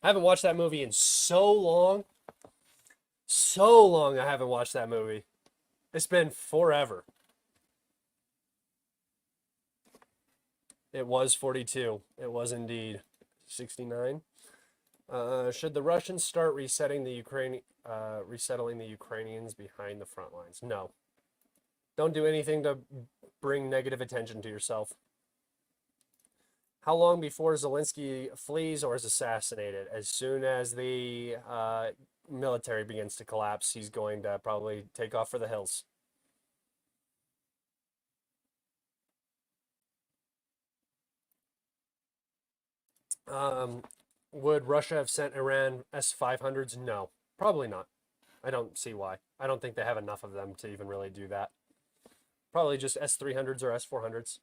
I haven't watched that movie in so long. So long I haven't watched that movie. It's been forever. It was 42. It was indeed 69. Should the Russians start resettling the Ukrainians behind the front lines? No. Don't do anything to bring negative attention to yourself. How long before Zelensky flees or is assassinated? As soon as the military begins to collapse, he's going to probably take off for the hills. Would Russia have sent Iran S-500s? No, probably not. I don't see why. I don't think they have enough of them to even really do that. Probably just S-300s or S-400s.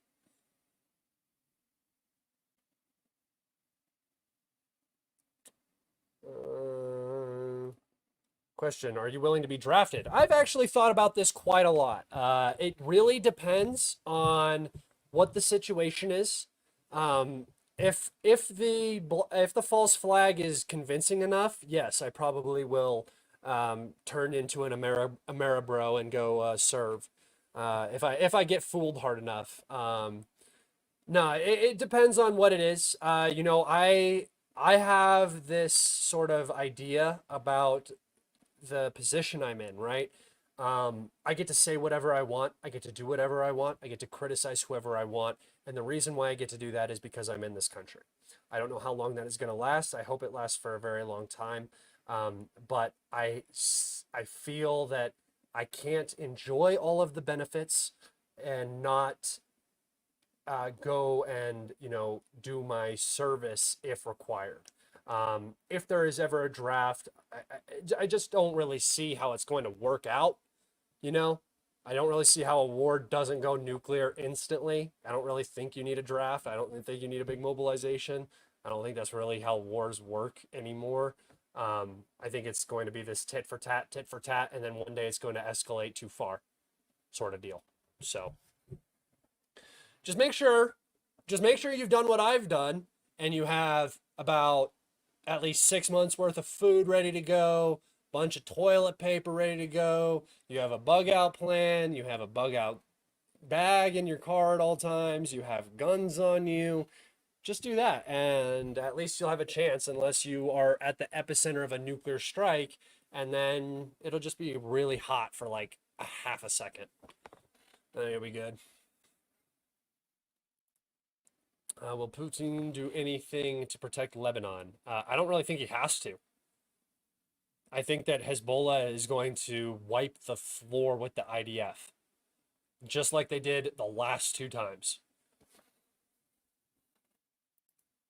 Question, are you willing to be drafted? I've actually thought about this quite a lot. It really depends on what the situation is. If the false flag is convincing enough, yes, I probably will turn into an Ameribro and go serve. If I get fooled hard enough. No, it depends on what it is. I have this sort of idea about the position I'm in, right? I get to say whatever I want. I get to do whatever I want. I get to criticize whoever I want. And the reason why I get to do that is because I'm in this country. I don't know how long that is going to last. I hope it lasts for a very long time. But I feel that I can't enjoy all of the benefits and not go and, do my service if required. If there is ever a draft, I just don't really see how it's going to work out. I don't really see how a war doesn't go nuclear instantly. I don't really think you need a draft. I don't think you need a big mobilization. I don't think that's really how wars work anymore. I think it's going to be this tit for tat, and then one day it's going to escalate too far, sort of deal. So just make sure you've done what I've done, and you have about at least 6 months worth of food ready to go, bunch of toilet paper ready to go. You have a bug out plan. You have a bug out bag in your car at all times. You have guns on you. Just do that, and at least you'll have a chance, unless you are at the epicenter of a nuclear strike, and then it'll just be really hot for like a half a second. And then you'll be good. Will Putin do anything to protect Lebanon? I don't really think he has to. I think that Hezbollah is going to wipe the floor with the IDF, just like they did the last two times.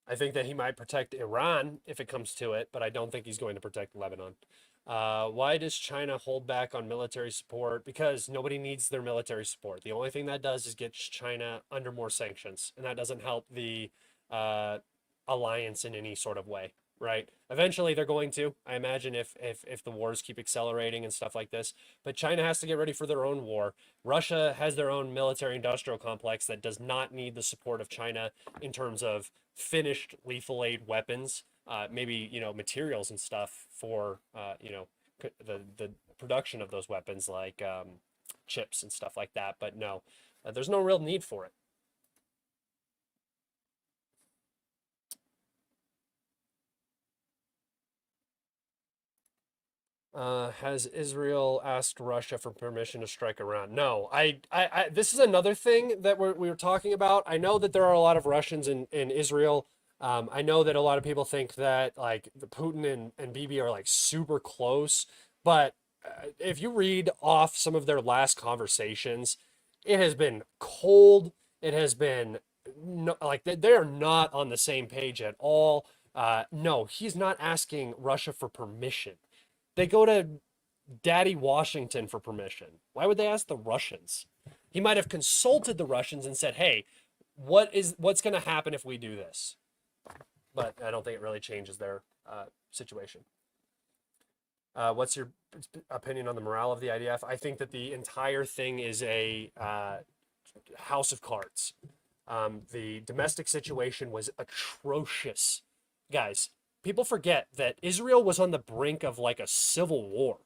I think that he might protect Iran if it comes to it, but I don't think he's going to protect Lebanon. Why does China hold back on military support? Because nobody needs their military support. The only thing that does is get China under more sanctions, and that doesn't help the alliance in any sort of way, right? Eventually, they're going to. I imagine if the wars keep accelerating and stuff like this, but China has to get ready for their own war. Russia has their own military-industrial complex that does not need the support of China in terms of finished lethal aid weapons. Maybe materials and stuff for the production of those weapons, like chips and stuff like that. But no, there's no real need for it. Has Israel asked Russia for permission to strike Iran? No, this is another thing that we were talking about. I know that there are a lot of Russians in Israel. I know that a lot of people think that like the Putin and Bibi are like super close, but if you read off some of their last conversations, it has been cold. It has been like they are not on the same page at all. No, he's not asking Russia for permission. They go to Daddy Washington for permission. Why would they ask the Russians? He might have consulted the Russians and said, "Hey, what's going to happen if we do this?" But I don't think it really changes their situation. What's your opinion on the morale of the IDF? I think that the entire thing is a house of cards. The domestic situation was atrocious. Guys, people forget that Israel was on the brink of like a civil war.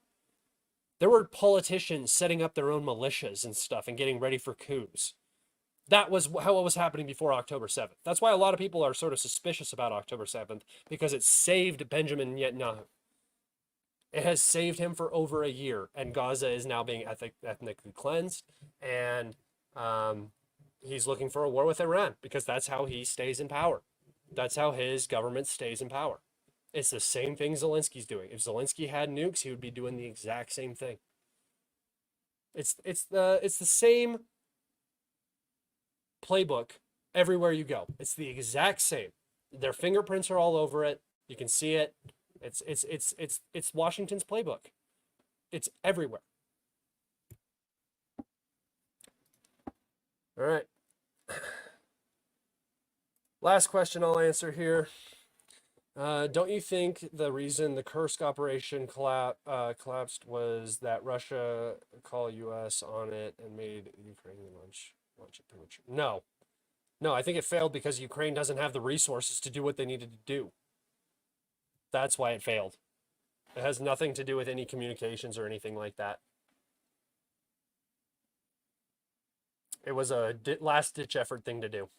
There were politicians setting up their own militias and stuff and getting ready for coups. That was how it was happening before October 7th. That's why a lot of people are sort of suspicious about October 7th, because it saved Benjamin Netanyahu. It has saved him for over a year, and Gaza is now being ethnically cleansed, and he's looking for a war with Iran because that's how he stays in power. That's how his government stays in power. It's the same thing Zelensky's doing. If Zelensky had nukes, he would be doing the exact same thing. It's the same playbook everywhere you go. It's the exact same. Their fingerprints are all over it. You can see it. It's Washington's playbook. It's everywhere. All right. Last question I'll answer here. Don't you think the reason the Kursk operation collapsed was that Russia called U.S. on it and made Ukrainian launch it premature? No, I think it failed because Ukraine doesn't have the resources to do what they needed to do. That's why it failed. It has nothing to do with any communications or anything like that. It was a last-ditch effort thing to do.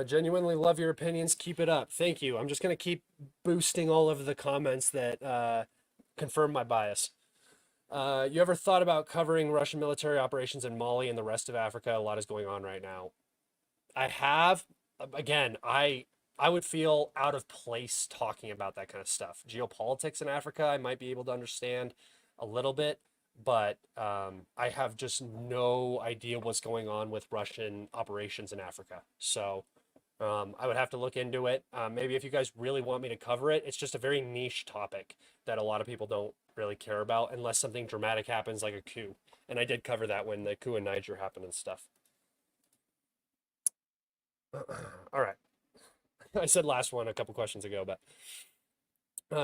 Genuinely love your opinions. Keep it up. Thank you. I'm just going to keep boosting all of the comments that confirm my bias. You ever thought about covering Russian military operations in Mali and the rest of Africa? A lot is going on right now. I have. Again, I would feel out of place talking about that kind of stuff. Geopolitics in Africa, I might be able to understand a little bit, but I have just no idea what's going on with Russian operations in Africa. So I would have to look into it. Maybe if you guys really want me to cover it, it's just a very niche topic that a lot of people don't really care about unless something dramatic happens like a coup. And I did cover that when the coup in Niger happened and stuff. All right. I said last one a couple questions ago, but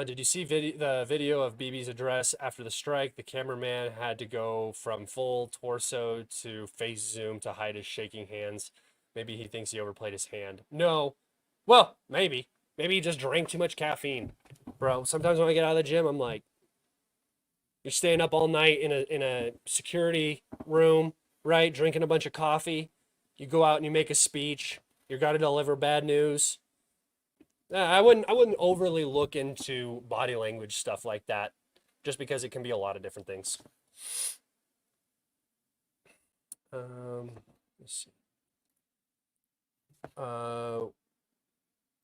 did you see the video of Bibi's address after the strike? The cameraman had to go from full torso to face zoom to hide his shaking hands. Maybe he thinks he overplayed his hand. No. Well, maybe. Maybe he just drank too much caffeine. Bro, sometimes when I get out of the gym, I'm like, you're staying up all night in a security room, right? Drinking a bunch of coffee. You go out and you make a speech. You're got to deliver bad news. I wouldn't overly look into body language stuff like that, just because it can be a lot of different things. Let's see.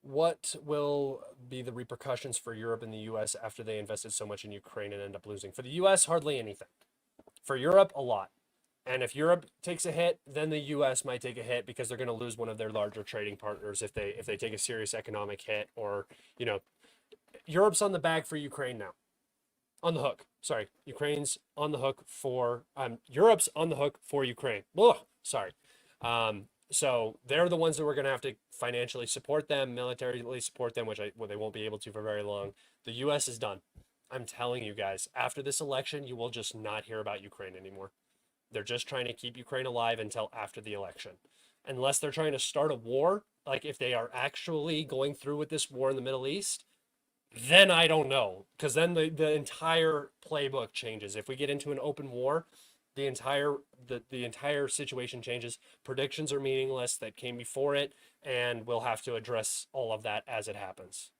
What will be the repercussions for Europe and the U.S. after they invested so much in Ukraine and end up losing? For the U.S., hardly anything. For Europe, a lot. And if Europe takes a hit, then the U.S. might take a hit because they're going to lose one of their larger trading partners if they take a serious economic hit, or Europe's on the bag for Ukraine now, on the hook. Sorry, Ukraine's on the hook for Europe's on the hook for Ukraine. Ugh, sorry. So they're the ones that we're going to have to financially support them, militarily support them, which they won't be able to for very long. The U.S. is done. I'm telling you guys, after this election, you will just not hear about Ukraine anymore. They're just trying to keep Ukraine alive until after the election. Unless they're trying to start a war, like if they are actually going through with this war in the Middle East, then I don't know. Because then the entire playbook changes. If we get into an open war, the entire situation changes. Predictions are meaningless that came before it, and we'll have to address all of that as it happens.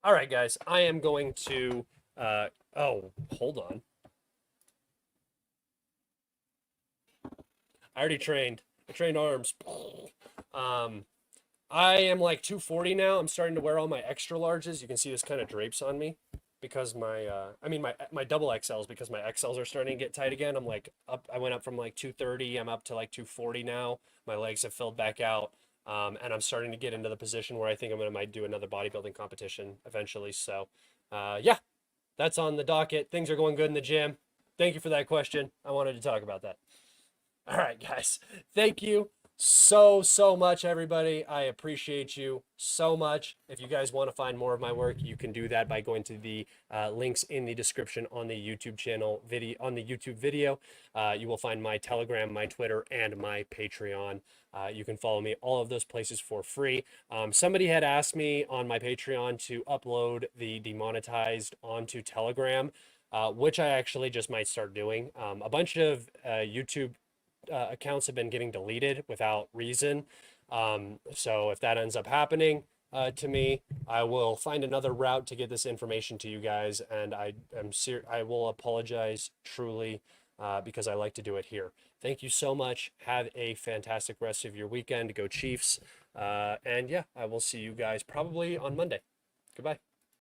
All right, guys, I am going to oh, hold on. I already trained. I trained arms. I am like 240 now. I'm starting to wear all my extra larges. You can see this kind of drapes on me because my double XLs, because my XLs are starting to get tight again. I'm like up. I went up from like 230. I'm up to like 240 now. My legs have filled back out. And I'm starting to get into the position where I think might do another bodybuilding competition eventually. So, yeah, that's on the docket. Things are going good in the gym. Thank you for that question. I wanted to talk about that. All right, guys. Thank you so much, everybody. I appreciate you so much. If you guys want to find more of my work, you can do that by going to the links in the description on the YouTube channel video. You will find my Telegram, my Twitter, and my Patreon. You can follow me all of those places for free. Somebody had asked me on my Patreon to upload the demonetized onto Telegram, which I actually just might start doing. A bunch of YouTube accounts have been getting deleted without reason. So if that ends up happening to me, I will find another route to get this information to you guys. And I will apologize truly because I like to do it here. Thank you so much. Have a fantastic rest of your weekend. Go Chiefs. And yeah, I will see you guys probably on Monday. Goodbye.